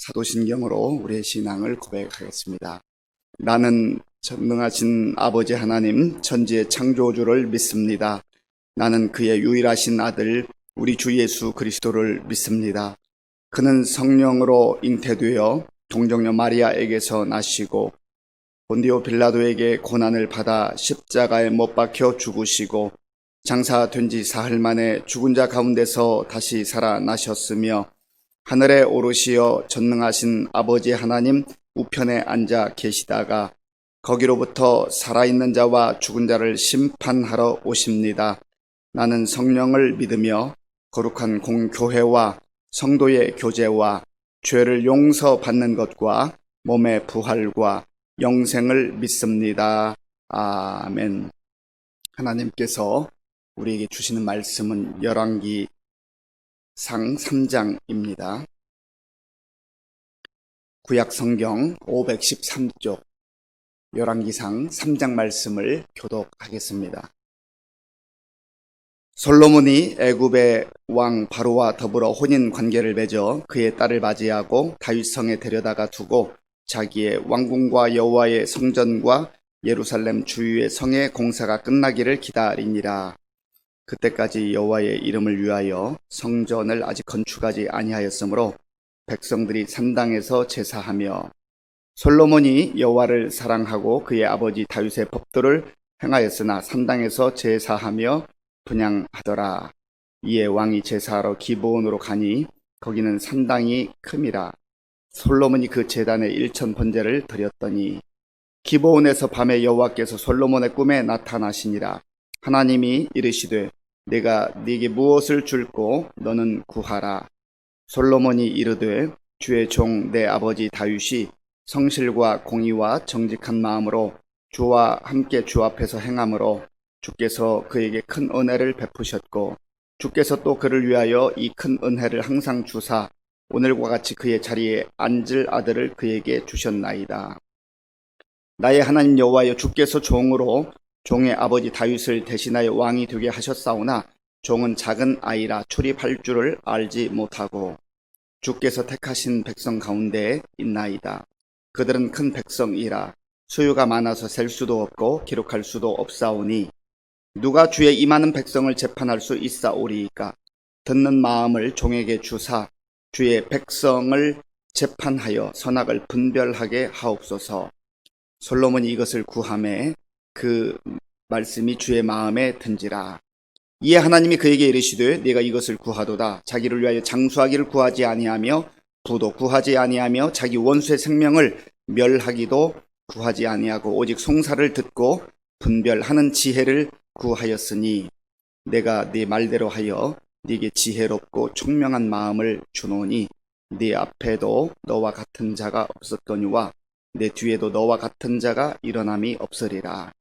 사도신경으로 우리의 신앙을 고백하겠습니다. 나는 전능하신 아버지 하나님 천지의 창조주를 믿습니다. 나는 그의 유일하신 아들 우리 주 예수 그리스도를 믿습니다. 그는 성령으로 잉태되어 동정녀 마리아에게서 나시고 본디오 빌라도에게 고난을 받아 십자가에 못 박혀 죽으시고 장사된 지 사흘 만에 죽은 자 가운데서 다시 살아나셨으며 하늘에 오르시어 전능하신 아버지 하나님 우편에 앉아 계시다가 거기로부터 살아있는 자와 죽은 자를 심판하러 오십니다. 나는 성령을 믿으며 거룩한 공교회와 성도의 교제와 죄를 용서받는 것과 몸의 부활과 영생을 믿습니다. 아멘. 하나님께서 우리에게 주시는 말씀은 열왕기상 3장입니다. 구약성경 513쪽 열왕기상 3장 말씀을 교독하겠습니다. 솔로몬이 애굽의 왕 바로와 더불어 혼인 관계를 맺어 그의 딸을 맞이하고 다윗성에 데려다가 두고 자기의 왕궁과 여호와의 성전과 예루살렘 주위의 성의 공사가 끝나기를 기다리니라. 그때까지 여호와의 이름을 위하여 성전을 아직 건축하지 아니하였으므로 백성들이 산당에서 제사하며 솔로몬이 여호와를 사랑하고 그의 아버지 다윗의 법도를 행하였으나 산당에서 제사하며 분향하더라. 이에 왕이 제사하러 기브온으로 가니 거기는 산당이 큼이라. 솔로몬이 그 제단에 1000 번제를 드렸더니 기브온에서 밤에 여호와께서 솔로몬의 꿈에 나타나시니라. 하나님이 이르시되 내가 네게 무엇을 줄꼬 너는 구하라. 솔로몬이 이르되 주의 종 내 아버지 다윗이 성실과 공의와 정직한 마음으로 주와 함께 주 앞에서 행함으로 주께서 그에게 큰 은혜를 베푸셨고 주께서 또 그를 위하여 이 큰 은혜를 항상 주사 오늘과 같이 그의 자리에 앉을 아들을 그에게 주셨나이다. 나의 하나님 여호와여, 주께서 종으로 종의 아버지 다윗을 대신하여 왕이 되게 하셨사오나 종은 작은 아이라 출입할 줄을 알지 못하고 주께서 택하신 백성 가운데 있나이다. 그들은 큰 백성이라 수요가 많아서 셀 수도 없고 기록할 수도 없사오니 누가 주의 이 많은 백성을 재판할 수 있사오리이까. 듣는 마음을 종에게 주사 주의 백성을 재판하여 선악을 분별하게 하옵소서. 솔로몬이 이것을 구하매 그 말씀이 주의 마음에 든지라. 이에 하나님이 그에게 이르시되 네가 이것을 구하도다. 자기를 위하여 장수하기를 구하지 아니하며 부도 구하지 아니하며 자기 원수의 생명을 멸하기도 구하지 아니하고 오직 송사를 듣고 분별하는 지혜를 구하였으니 내가 네 말대로 하여 네게 지혜롭고 총명한 마음을 주노니 네 앞에도 너와 같은 자가 없었거니와 내 뒤에도 너와 같은 자가 일어남이 없으리라.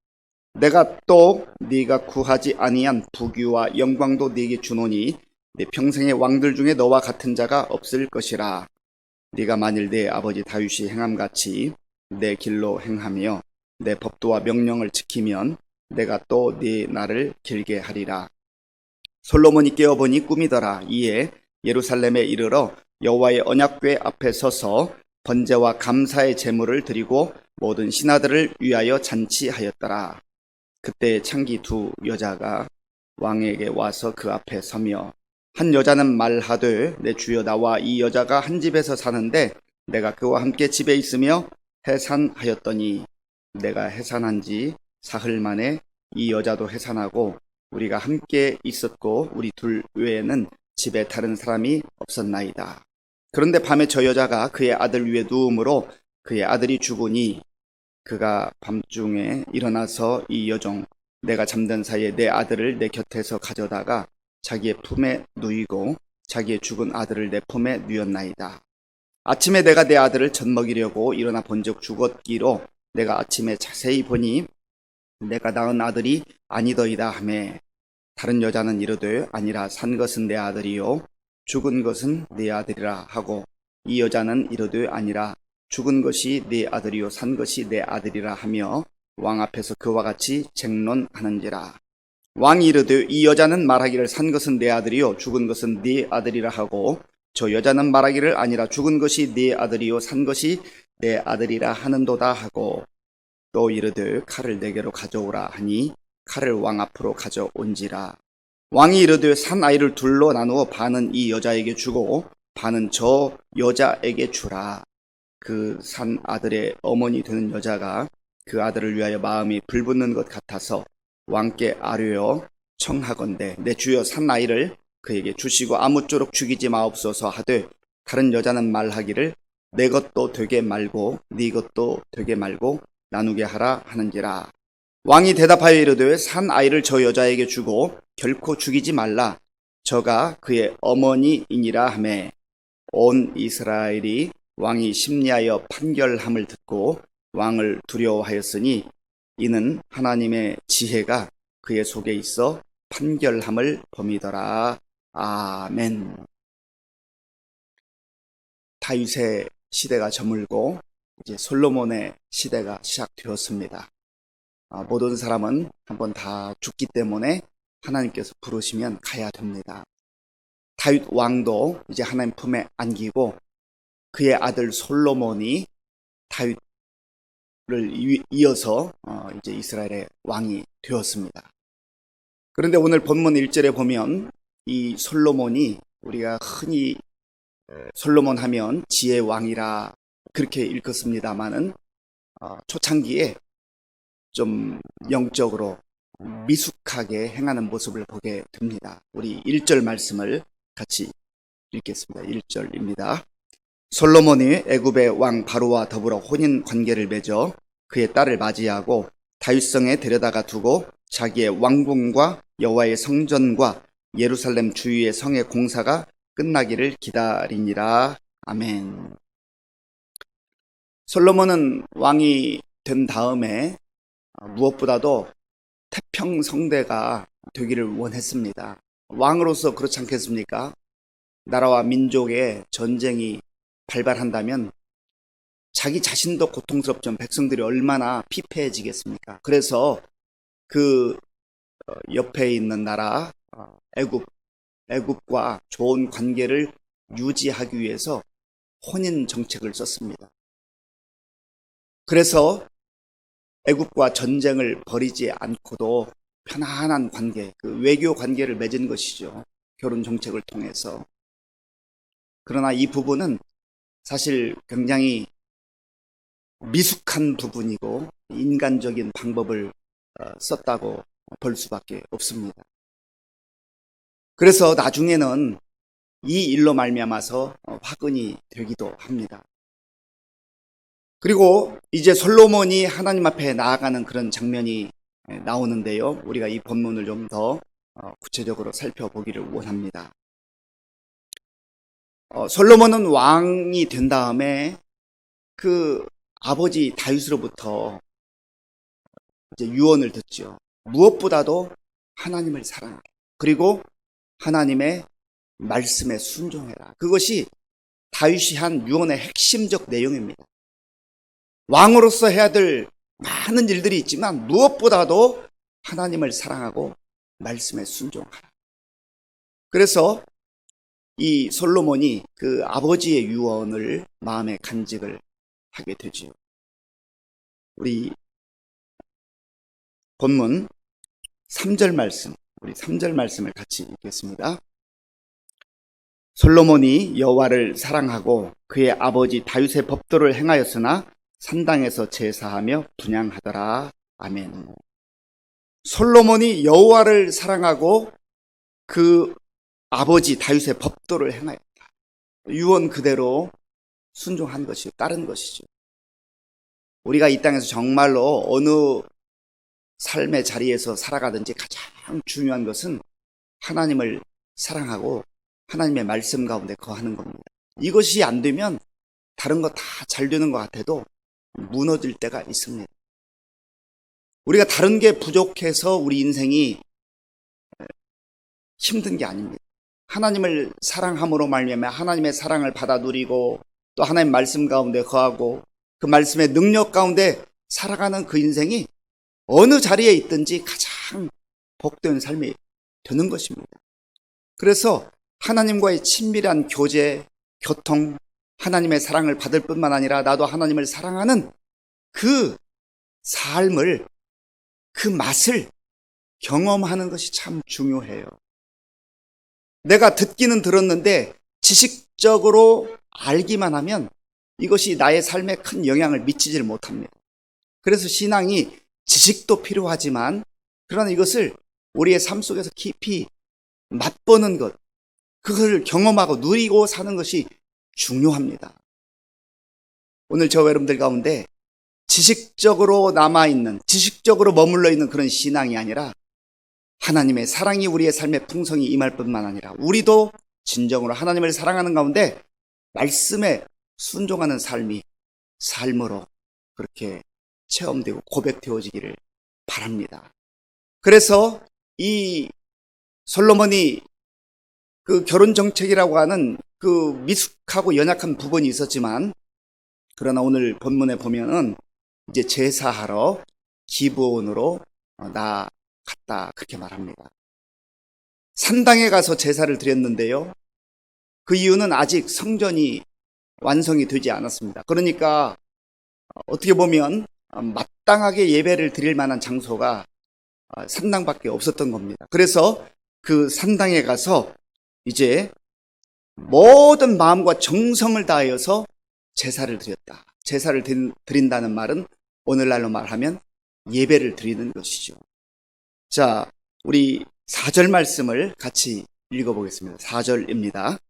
내가 또 네가 구하지 아니한 부귀와 영광도 네게 주노니 네 평생의 왕들 중에 너와 같은 자가 없을 것이라. 네가 만일 내 아버지 다윗이 행함같이 내 길로 행하며 내 법도와 명령을 지키면 내가 또 네 날을 길게 하리라. 솔로몬이 깨어보니 꿈이더라. 이에 예루살렘에 이르러 여호와의 언약궤 앞에 서서 번제와 감사의 제물을 드리고 모든 신하들을 위하여 잔치하였더라. 그때 창기 2 여자가 왕에게 와서 그 앞에 서며 한 여자는 말하되 내 주여, 나와 이 여자가 한 집에서 사는데 내가 그와 함께 집에 있으며 해산하였더니 내가 해산한 지 사흘 만에 이 여자도 해산하고 우리가 함께 있었고 우리 둘 외에는 집에 다른 사람이 없었나이다. 그런데 밤에 저 여자가 그의 아들 위에 누움으로 그의 아들이 죽으니 그가 밤중에 일어나서 이 여종 내가 잠든 사이에 내 아들을 내 곁에서 가져다가 자기의 품에 누이고 자기의 죽은 아들을 내 품에 누였나이다. 아침에 내가 내 아들을 젖먹이려고 일어나 본즉 죽었기로 내가 아침에 자세히 보니 내가 낳은 아들이 아니더이다 하매 다른 여자는 이르되 아니라 산 것은 내 아들이요 죽은 것은 네 아들이라 하고 이 여자는 이르되 아니라 죽은 것이 네 아들이요 산 것이 내 아들이라 하며 왕 앞에서 그와 같이 쟁론하는지라. 왕이 이르되 이 여자는 말하기를 산 것은 내 아들이요 죽은 것은 네 아들이라 하고 저 여자는 말하기를 아니라 죽은 것이 네 아들이요 산 것이 내 아들이라 하는도다 하고 또 이르되 칼을 내게로 가져오라 하니 칼을 왕 앞으로 가져온지라. 왕이 이르되 산 아이를 둘로 나누어 반은 이 여자에게 주고 반은 저 여자에게 주라. 그 산 아들의 어머니 되는 여자가 그 아들을 위하여 마음이 불붙는 것 같아서 왕께 아뢰어 청하건대 내 주여 산 아이를 그에게 주시고 아무쪼록 죽이지 마옵소서 하되 다른 여자는 말하기를 내 것도 되게 말고 네 것도 되게 말고 나누게 하라 하는지라. 왕이 대답하여 이르되 산 아이를 저 여자에게 주고 결코 죽이지 말라. 저가 그의 어머니이니라 하매 온 이스라엘이 왕이 심리하여 판결함을 듣고 왕을 두려워하였으니 이는 하나님의 지혜가 그의 속에 있어 판결함을 범이더라. 아멘. 다윗의 시대가 저물고 이제 솔로몬의 시대가 시작되었습니다. 모든 사람은 한번 다 죽기 때문에 하나님께서 부르시면 가야 됩니다. 다윗 왕도 이제 하나님 품에 안기고 그의 아들 솔로몬이 다윗을 이어서 이제 이스라엘의 왕이 되었습니다. 그런데 오늘 본문 1절에 보면 이 솔로몬이 우리가 흔히 솔로몬 하면 지혜의 왕이라 그렇게 읽었습니다마는 초창기에 좀 영적으로 미숙하게 행하는 모습을 보게 됩니다. 우리 1절 말씀을 같이 읽겠습니다. 1절입니다. 솔로몬이 애굽의 왕 바로와 더불어 혼인 관계를 맺어 그의 딸을 맞이하고 다윗성에 데려다가 두고 자기의 왕궁과 여호와의 성전과 예루살렘 주위의 성의 공사가 끝나기를 기다리니라. 아멘. 솔로몬은 왕이 된 다음에 무엇보다도 태평성대가 되기를 원했습니다. 왕으로서 그렇지 않겠습니까? 나라와 민족의 전쟁이 발발한다면 자기 자신도 고통스럽지만 백성들이 얼마나 피폐해지겠습니까? 그래서 그 옆에 있는 나라 애굽과 좋은 관계를 유지하기 위해서 혼인 정책을 썼습니다. 그래서 애굽과 전쟁을 벌이지 않고도 편안한 관계, 그 외교 관계를 맺은 것이죠. 결혼 정책을 통해서. 그러나 이 부분은 사실 굉장히 미숙한 부분이고 인간적인 방법을 썼다고 볼 수밖에 없습니다. 그래서 나중에는 이 일로 말미암아서 화근이 되기도 합니다. 그리고 이제 솔로몬이 하나님 앞에 나아가는 그런 장면이 나오는데요. 우리가 이 본문을 좀 더 구체적으로 살펴보기를 원합니다. 솔로몬은 왕이 된 다음에 그 아버지 다윗으로부터 이제 유언을 듣죠. 무엇보다도 하나님을 사랑해. 그리고 하나님의 말씀에 순종해라. 그것이 다윗이 한 유언의 핵심적 내용입니다. 왕으로서 해야 될 많은 일들이 있지만 무엇보다도 하나님을 사랑하고 말씀에 순종하라. 그래서 이 솔로몬이 그 아버지의 유언을 마음에 간직을 하게 되지요. 우리 본문 3절 말씀, 우리 3절 말씀을 같이 읽겠습니다. 솔로몬이 여호와를 사랑하고 그의 아버지 다윗의 법도를 행하였으나 산당에서 제사하며 분향하더라. 아멘. 솔로몬이 여호와를 사랑하고 그 아버지 다윗의 법도를 행하였다. 유언 그대로 순종한 것이요, 따른 것이죠. 우리가 이 땅에서 정말로 어느 삶의 자리에서 살아가든지 가장 중요한 것은 하나님을 사랑하고 하나님의 말씀 가운데 거하는 겁니다. 이것이 안 되면 다른 거 다 잘 되는 것 같아도 무너질 때가 있습니다. 우리가 다른 게 부족해서 우리 인생이 힘든 게 아닙니다. 하나님을 사랑함으로 말미암아 하나님의 사랑을 받아 누리고 또 하나님 말씀 가운데 거하고 그 말씀의 능력 가운데 살아가는 그 인생이 어느 자리에 있든지 가장 복된 삶이 되는 것입니다. 그래서 하나님과의 친밀한 교제, 교통, 하나님의 사랑을 받을 뿐만 아니라 나도 하나님을 사랑하는 그 삶을, 그 맛을 경험하는 것이 참 중요해요. 내가 듣기는 들었는데 지식적으로 알기만 하면 이것이 나의 삶에 큰 영향을 미치질 못합니다. 그래서 신앙이 지식도 필요하지만 그러나 이것을 우리의 삶 속에서 깊이 맛보는 것, 그걸 경험하고 누리고 사는 것이 중요합니다. 오늘 저와 여러분들 가운데 지식적으로 남아있는, 지식적으로 머물러 있는 그런 신앙이 아니라 하나님의 사랑이 우리의 삶에 풍성히 임할 뿐만 아니라 우리도 진정으로 하나님을 사랑하는 가운데 말씀에 순종하는 삶이 삶으로 그렇게 체험되고 고백되어지기를 바랍니다. 그래서 이 솔로몬이 그 결혼 정책이라고 하는 그 미숙하고 연약한 부분이 있었지만 그러나 오늘 본문에 보면은 이제 제사하러 기브온으로 나아갔다 그렇게 말합니다. 산당에 가서 제사를 드렸는데요. 그 이유는 아직 성전이 완성이 되지 않았습니다. 그러니까 어떻게 보면 마땅하게 예배를 드릴 만한 장소가 산당밖에 없었던 겁니다. 그래서 그 산당에 가서 이제 모든 마음과 정성을 다하여서 제사를 드렸다. 제사를 드린다는 말은 오늘날로 말하면 예배를 드리는 것이죠. 자, 우리 4절 말씀을 같이 읽어보겠습니다. 4절입니다.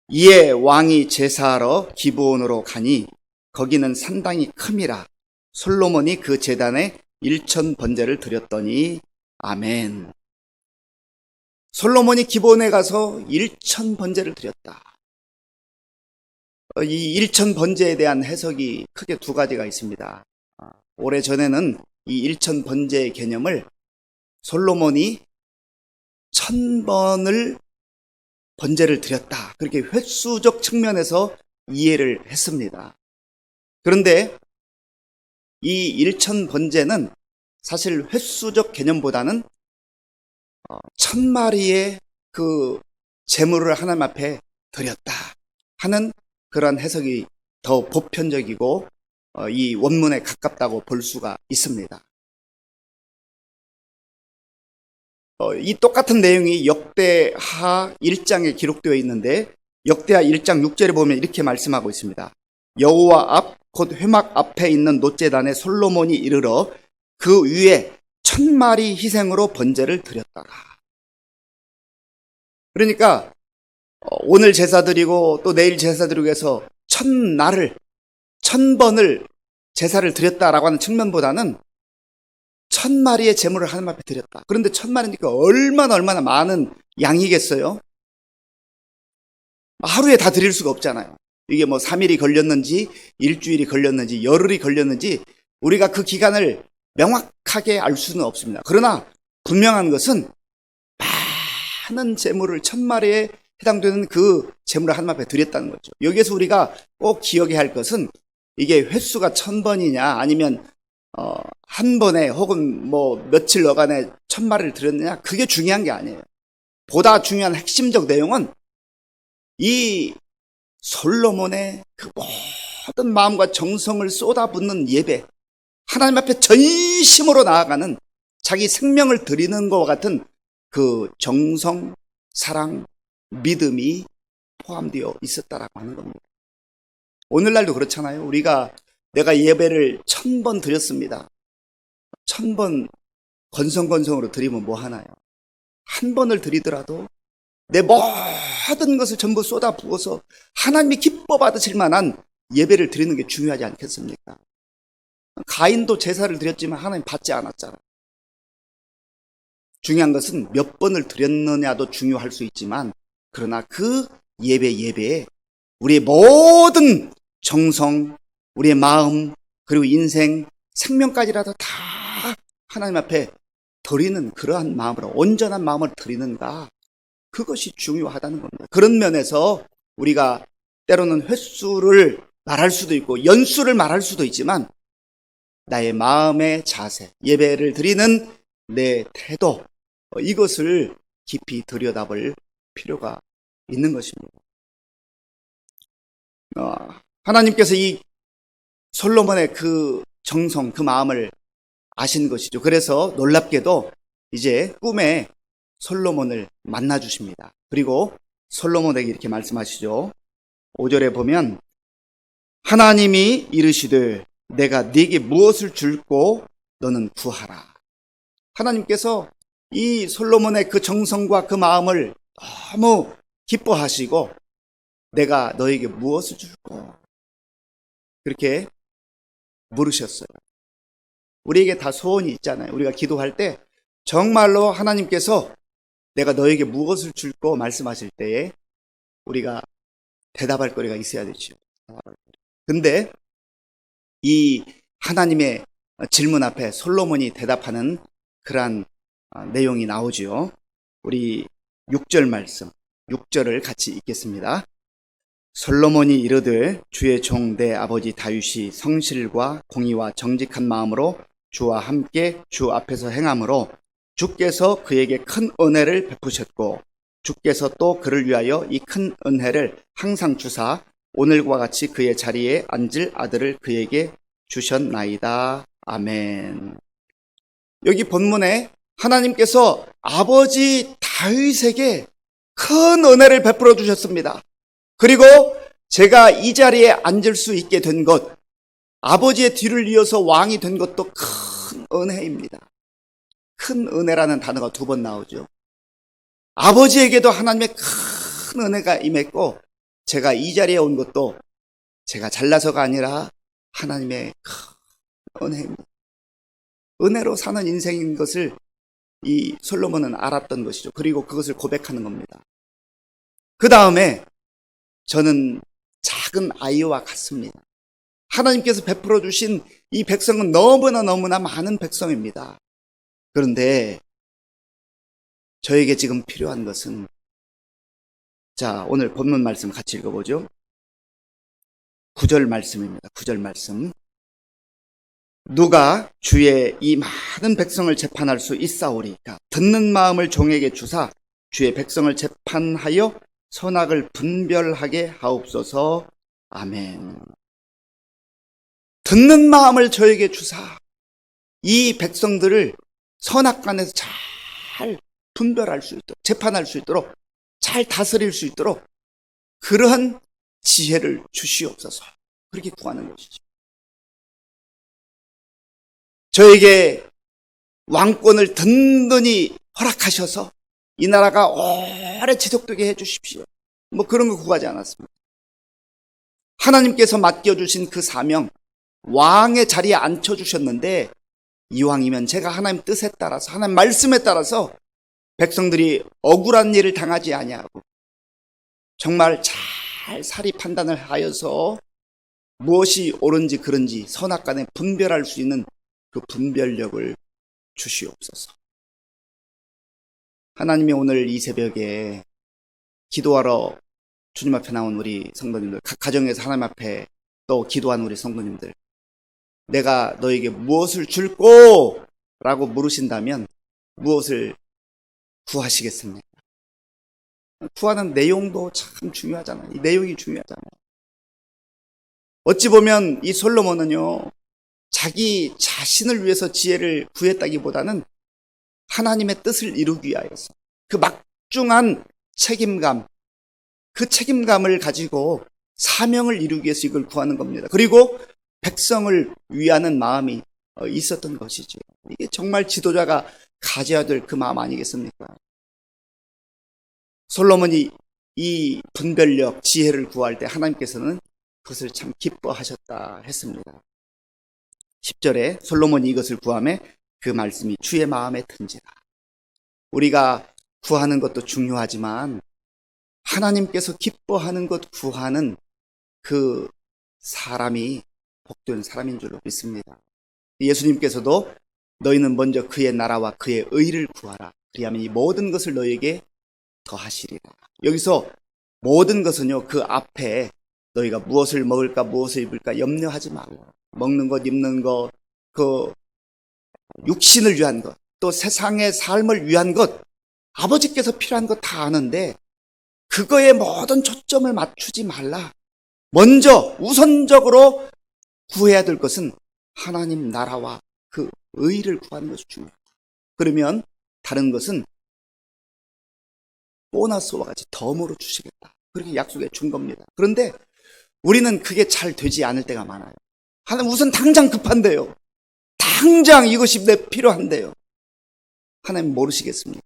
이에 왕이 제사하러 기브온으로 가니 거기는 산당이 큼이라 솔로몬이 그 제단에 1,000번제를 드렸더니 아멘. 솔로몬이 기브온에 가서 1,000번제를 드렸다. 이 1,000번제에 대한 해석이 크게 두 가지가 있습니다. 오래전에는 이 1,000번제의 개념을 솔로몬이 1,000번을 번제를 드렸다. 그렇게 횟수적 측면에서 이해를 했습니다. 그런데 이 1,000번제는 사실 횟수적 개념보다는 1,000마리의 그 제물을 하나님 앞에 드렸다 하는 그런 해석이 더 보편적이고 이 원문에 가깝다고 볼 수가 있습니다. 이 똑같은 내용이 역대하 1장에 기록되어 있는데 역대하 1장 6절에 보면 이렇게 말씀하고 있습니다. 여호와 앞 곧 회막 앞에 있는 놋제단에 솔로몬이 이르러 그 위에 1,000마리 희생으로 번제를 드렸다가. 그러니까 오늘 제사 드리고 또 내일 제사 드리고 해서 1,000번을 제사를 드렸다라고 하는 측면보다는 1,000마리의 제물을 하나님 앞에 드렸다. 그런데 1,000마리니까 얼마나 많은 양이겠어요? 하루에 다 드릴 수가 없잖아요. 이게 뭐 3일이 걸렸는지 일주일이 걸렸는지 열흘이 걸렸는지 우리가 그 기간을 명확하게 알 수는 없습니다. 그러나 분명한 것은 많은 제물을 1,000마리에 해당되는 그 제물을 하나님 앞에 드렸다는 거죠. 여기에서 우리가 꼭 기억해야 할 것은 이게 횟수가 1,000번이냐 아니면 한 번에 혹은 뭐 며칠 어간에 1,000마리를 드렸느냐 그게 중요한 게 아니에요. 보다 중요한 핵심적 내용은 이 솔로몬의 그 모든 마음과 정성을 쏟아붓는 예배, 하나님 앞에 전심으로 나아가는 자기 생명을 드리는 것과 같은 그 정성, 사랑, 믿음이 포함되어 있었다라고 하는 겁니다. 오늘날도 그렇잖아요. 내가 예배를 1,000번 드렸습니다. 1,000번 건성건성으로 드리면 뭐 하나요? 한 번을 드리더라도 내 모든 것을 전부 쏟아 부어서 하나님이 기뻐 받으실 만한 예배를 드리는 게 중요하지 않겠습니까? 가인도 제사를 드렸지만 하나님 받지 않았잖아요. 중요한 것은 몇 번을 드렸느냐도 중요할 수 있지만 그러나 그 예배에 우리의 모든 정성, 우리의 마음, 그리고 인생, 생명까지라도 다 하나님 앞에 드리는 그러한 마음으로 온전한 마음을 드리는가 그것이 중요하다는 겁니다. 그런 면에서 우리가 때로는 횟수를 말할 수도 있고 연수를 말할 수도 있지만 나의 마음의 자세, 예배를 드리는 내 태도 이것을 깊이 들여다볼 필요가 있는 것입니다. 하나님께서 이 솔로몬의 그 정성, 그 마음을 아신 것이죠. 그래서 놀랍게도 이제 꿈에 솔로몬을 만나 주십니다. 그리고 솔로몬에게 이렇게 말씀하시죠. 5절에 보면 하나님이 이르시되 내가 네게 무엇을 줄고 너는 구하라. 하나님께서 이 솔로몬의 그 정성과 그 마음을 너무 기뻐하시고 내가 너에게 무엇을 줄고 그렇게 물으셨어요. 우리에게 다 소원이 있잖아요. 우리가 기도할 때 정말로 하나님께서 내가 너에게 무엇을 줄고 말씀하실 때에 우리가 대답할 거리가 있어야 되죠. 근데 이 하나님의 질문 앞에 솔로몬이 대답하는 그러한 내용이 나오죠. 우리 6절 말씀, 6절을 같이 읽겠습니다. 솔로몬이 이르되 주의 종 내 아버지 다윗이 성실과 공의와 정직한 마음으로 주와 함께 주 앞에서 행함으로 주께서 그에게 큰 은혜를 베푸셨고 주께서 또 그를 위하여 이 큰 은혜를 항상 주사 오늘과 같이 그의 자리에 앉을 아들을 그에게 주셨나이다. 아멘. 여기 본문에 하나님께서 아버지 다윗에게 큰 은혜를 베풀어 주셨습니다. 그리고 제가 이 자리에 앉을 수 있게 된 것, 아버지의 뒤를 이어서 왕이 된 것도 큰 은혜입니다. 큰 은혜라는 단어가 2번 나오죠. 아버지에게도 하나님의 큰 은혜가 임했고 제가 이 자리에 온 것도 제가 잘나서가 아니라 하나님의 큰 은혜입니다. 은혜로 사는 인생인 것을 이 솔로몬은 알았던 것이죠. 그리고 그것을 고백하는 겁니다. 그 다음에 저는 작은 아이와 같습니다. 하나님께서 베풀어 주신 이 백성은 너무나 많은 백성입니다. 그런데 저에게 지금 필요한 것은 자, 오늘 본문 말씀 같이 읽어보죠. 9절 말씀입니다. 9절 말씀. 누가 주의 이 많은 백성을 재판할 수 있사오리까? 듣는 마음을 종에게 주사 주의 백성을 재판하여 선악을 분별하게 하옵소서. 아멘. 듣는 마음을 저에게 주사 이 백성들을 선악간에서 잘 분별할 수 있도록, 재판할 수 있도록, 잘 다스릴 수 있도록 그러한 지혜를 주시옵소서. 그렇게 구하는 것이죠. 저에게 왕권을 든든히 허락하셔서 이 나라가 오래 지속되게 해주십시오. 뭐 그런 거 구하지 않았습니다. 하나님께서 맡겨주신 그 사명, 왕의 자리에 앉혀주셨는데 이왕이면 제가 하나님 뜻에 따라서 하나님 말씀에 따라서 백성들이 억울한 일을 당하지 아니하고 정말 잘 사리 판단을 하여서 무엇이 옳은지 그른지 선악간에 분별할 수 있는 그 분별력을 주시옵소서. 하나님이 오늘 이 새벽에 기도하러 주님 앞에 나온 우리 성도님들, 각 가정에서 하나님 앞에 또 기도하는 우리 성도님들, 내가 너에게 무엇을 줄꼬? 라고 물으신다면 무엇을 구하시겠습니까? 구하는 내용도 참 중요하잖아요. 이 내용이 중요하잖아요. 어찌 보면 이 솔로몬은요, 자기 자신을 위해서 지혜를 구했다기보다는 하나님의 뜻을 이루기 위하여서 그 막중한 책임감, 그 책임감을 가지고 사명을 이루기 위해서 이걸 구하는 겁니다. 그리고 백성을 위하는 마음이 있었던 것이죠. 이게 정말 지도자가 가져야 될 그 마음 아니겠습니까? 솔로몬이 이 분별력, 지혜를 구할 때 하나님께서는 그것을 참 기뻐하셨다 했습니다. 10절에 솔로몬이 이것을 구하매 그 말씀이 주의 마음에 든지라. 우리가 구하는 것도 중요하지만 하나님께서 기뻐하는 것 구하는 그 사람이 복된 사람인 줄로 믿습니다. 예수님께서도 너희는 먼저 그의 나라와 그의 의를 구하라. 그리하면 이 모든 것을 너희에게 더하시리라. 여기서 모든 것은요, 그 앞에 너희가 무엇을 먹을까 무엇을 입을까 염려하지 말고 먹는 것, 입는 것, 그 육신을 위한 것, 또 세상의 삶을 위한 것, 아버지께서 필요한 것 다 아는데 그거에 모든 초점을 맞추지 말라. 먼저 우선적으로 구해야 될 것은 하나님 나라와 그 의를 구하는 것이 중요해요. 그러면 다른 것은 보너스와 같이 덤으로 주시겠다, 그렇게 약속해 준 겁니다. 그런데 우리는 그게 잘 되지 않을 때가 많아요. 하나님 우선 당장 급한데요, 당장 이것이 내 필요한데요. 하나님 모르시겠습니까?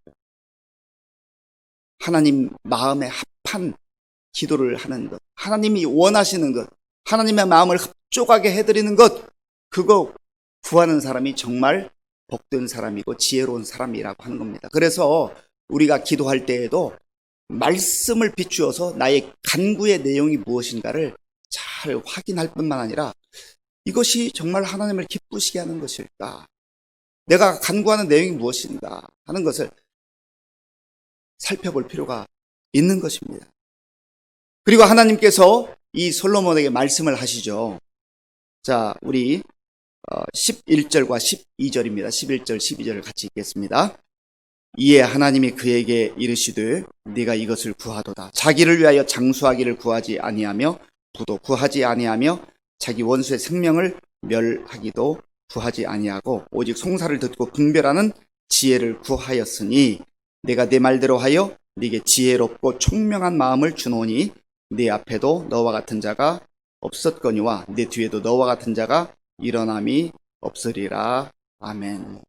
하나님 마음에 합한 기도를 하는 것, 하나님이 원하시는 것, 하나님의 마음을 흡족하게 해드리는 것, 그거 구하는 사람이 정말 복된 사람이고 지혜로운 사람이라고 하는 겁니다. 그래서 우리가 기도할 때에도 말씀을 비추어서 나의 간구의 내용이 무엇인가를 잘 확인할 뿐만 아니라 이것이 정말 하나님을 기쁘시게 하는 것일까, 내가 간구하는 내용이 무엇인가 하는 것을 살펴볼 필요가 있는 것입니다. 그리고 하나님께서 이 솔로몬에게 말씀을 하시죠. 자, 우리 11절과 12절입니다. 11절, 12절을 같이 읽겠습니다. 이에 하나님이 그에게 이르시되 네가 이것을 구하도다. 자기를 위하여 장수하기를 구하지 아니하며 부도 구하지 아니하며 자기 원수의 생명을 멸하기도 구하지 아니하고 오직 송사를 듣고 분별하는 지혜를 구하였으니 내가 네 말대로 하여 네게 지혜롭고 총명한 마음을 주노니 네 앞에도 너와 같은 자가 없었거니와 네 뒤에도 너와 같은 자가 일어남이 없으리라. 아멘.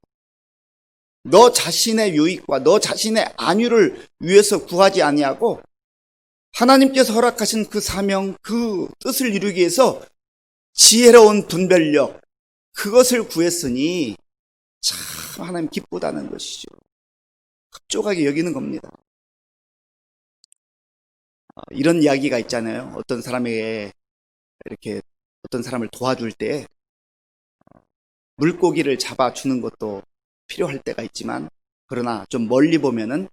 너 자신의 유익과 너 자신의 안위를 위해서 구하지 아니하고 하나님께서 허락하신 그 사명, 그 뜻을 이루기 위해서 지혜로운 분별력, 그것을 구했으니 참 하나님 기쁘다는 것이죠. 흡족하게 여기는 겁니다. 이런 이야기가 있잖아요. 어떤 사람에게 이렇게 어떤 사람을 도와줄 때 물고기를 잡아주는 것도 필요할 때가 있지만, 그러나 좀 멀리 보면은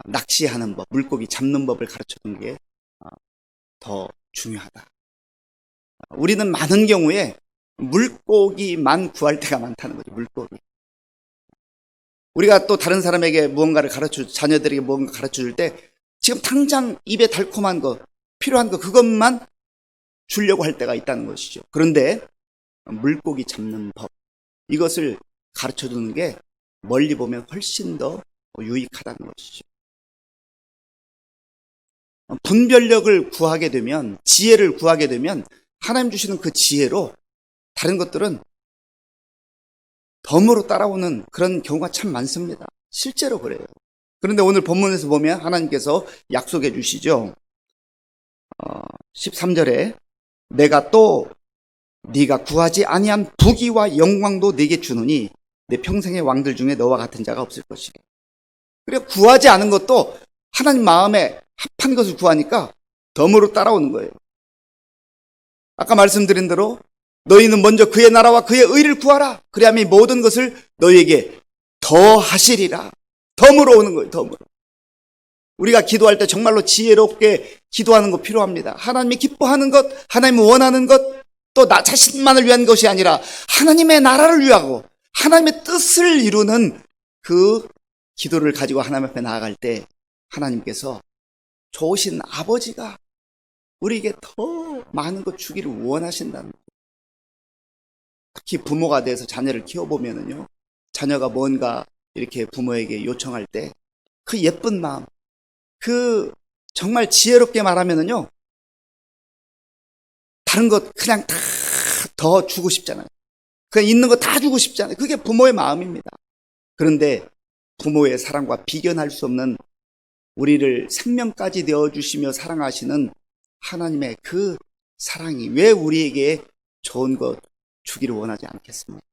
낚시하는 법, 물고기 잡는 법을 가르쳐준 게 더 중요하다. 우리는 많은 경우에 물고기만 구할 때가 많다는 거죠. 물고기. 우리가 또 다른 사람에게 무언가를 자녀들에게 무언가 가르쳐 줄 때 지금 당장 입에 달콤한 거, 필요한 거, 그것만 주려고 할 때가 있다는 것이죠. 그런데 물고기 잡는 법, 이것을 가르쳐 주는 게 멀리 보면 훨씬 더 유익하다는 것이죠. 분별력을 구하게 되면, 지혜를 구하게 되면 하나님 주시는 그 지혜로 다른 것들은 덤으로 따라오는 그런 경우가 참 많습니다. 실제로 그래요. 그런데 오늘 본문에서 보면 하나님께서 약속해 주시죠. 13절에 내가 또 네가 구하지 아니한 부귀와 영광도 네게 주노니 내 평생의 왕들 중에 너와 같은 자가 없을 것이라. 그리고 구하지 않은 것도 하나님 마음에 합한 것을 구하니까 덤으로 따라오는 거예요. 아까 말씀드린 대로 너희는 먼저 그의 나라와 그의 의를 구하라. 그리하면 이 모든 것을 너희에게 더하시리라. 덤으로 오는 거예요. 덤으로. 우리가 기도할 때 정말로 지혜롭게 기도하는 거 필요합니다. 하나님이 기뻐하는 것, 하나님이 원하는 것, 또 나 자신만을 위한 것이 아니라 하나님의 나라를 위하고 하나님의 뜻을 이루는 그 기도를 가지고 하나님 앞에 나아갈 때 하나님께서 좋으신 아버지가 우리에게 더 많은 것 주기를 원하신다는 거예요. 특히 부모가 돼서 자녀를 키워보면은요, 자녀가 뭔가 이렇게 부모에게 요청할 때 그 예쁜 마음, 그 정말 지혜롭게 말하면은요, 다른 것 그냥 다 더 주고 싶잖아요. 그냥 있는 거 다 주고 싶잖아요. 그게 부모의 마음입니다. 그런데 부모의 사랑과 비견할 수 없는, 우리를 생명까지 내어주시며 사랑하시는 하나님의 그 사랑이 왜 우리에게 좋은 것 주기를 원하지 않겠습니까?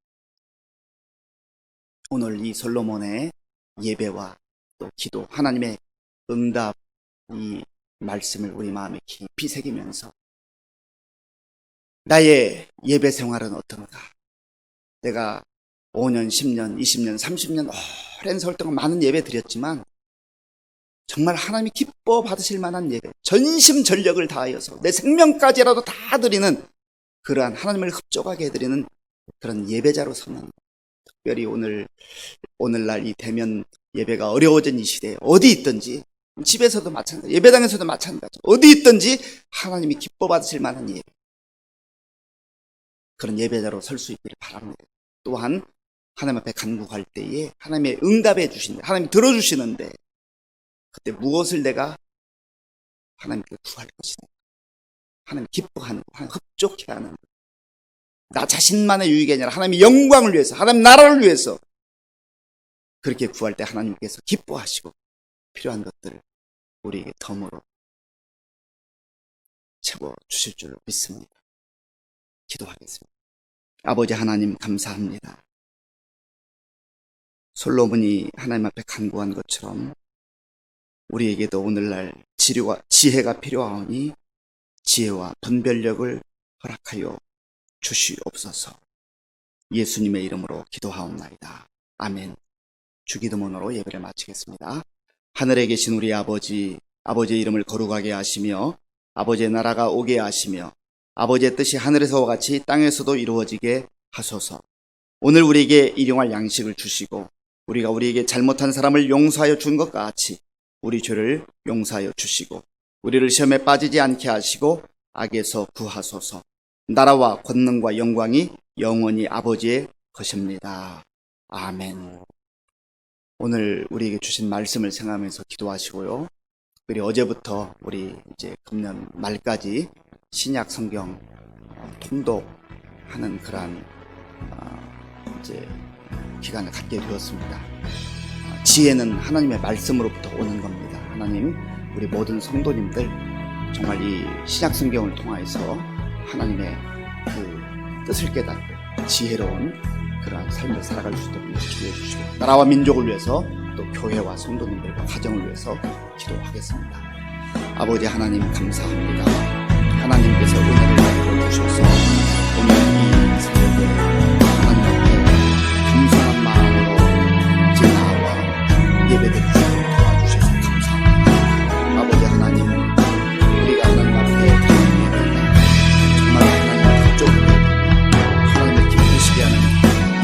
오늘 이 솔로몬의 예배와 또 기도, 하나님의 응답, 이 말씀을 우리 마음에 깊이 새기면서 나의 예배 생활은 어떤가? 내가 5년, 10년, 20년, 30년 오랜 세월 동안 많은 예배 드렸지만 정말 하나님이 기뻐 받으실 만한 예배, 전심전력을 다하여서 내 생명까지라도 다 드리는 그러한 하나님을 흡족하게 해드리는 그런 예배자로 서는, 특별히 오늘날 이 대면 예배가 어려워진 이 시대에 어디 있든지 집에서도 마찬가지, 예배당에서도 마찬가지. 어디 있든지 하나님이 기뻐 받으실 만한 예배. 그런 예배자로 설 수 있기를 바랍니다. 또한 하나님 앞에 간구할 때에 하나님의 응답해 주신다. 하나님 들어주시는데 그때 무엇을 내가 하나님께 구할 것이냐. 하나님 기뻐하는, 하나님 흡족해하는. 나 자신만의 유익이 아니라 하나님의 영광을 위해서, 하나님 나라를 위해서 그렇게 구할 때 하나님께서 기뻐하시고 필요한 것들을 우리에게 덤으로 채워 주실 줄로 믿습니다. 기도하겠습니다. 아버지 하나님 감사합니다. 솔로몬이 하나님 앞에 간구한 것처럼 우리에게도 오늘날 지혜가 필요하오니 지혜와 분별력을 허락하여 주시옵소서. 예수님의 이름으로 기도하옵나이다. 아멘. 주기도문으로 예배를 마치겠습니다. 하늘에 계신 우리 아버지, 아버지의 이름을 거룩하게 하시며 아버지의 나라가 오게 하시며 아버지의 뜻이 하늘에서와 같이 땅에서도 이루어지게 하소서. 오늘 우리에게 일용할 양식을 주시고 우리가 우리에게 잘못한 사람을 용서하여 준 것 같이 우리 죄를 용서하여 주시고 우리를 시험에 빠지지 않게 하시고 악에서 구하소서. 나라와 권능과 영광이 영원히 아버지의 것입니다. 아멘. 오늘 우리에게 주신 말씀을 생각하면서 기도하시고요. 특별히 어제부터 우리 이제 금년 말까지 신약 성경 통독하는 그러한 이제 기간을 갖게 되었습니다. 지혜는 하나님의 말씀으로부터 오는 겁니다. 하나님, 우리 모든 성도님들 정말 이 신약 성경을 통하여서 하나님의 그 뜻을 깨닫고 지혜로운 그러한 삶을 살아갈 수 있도록 기도해 주시고 나라와 민족을 위해서 또 교회와 성도님들과 가정을 위해서 기도하겠습니다. 아버지 하나님 감사합니다. 하나님께서 은혜를 베풀어 주셔서 오늘 이 새벽에 하나님 앞에 겸손한 마음으로 이제 나와 예배드릴 수 있도록 도와주셔서 감사합니다. 아버지 하나님, 우리가 하나님 앞에 드리는 예배가 정말 하나님의 흡족을 하나님을 기쁘시게 하는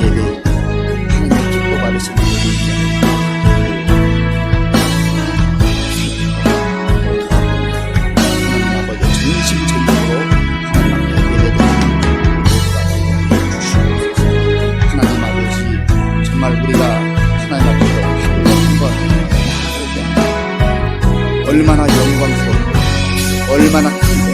예배, 하나님의 기뻐 받으시는 예배이지 얼마나 영광스럽고 얼마나 큰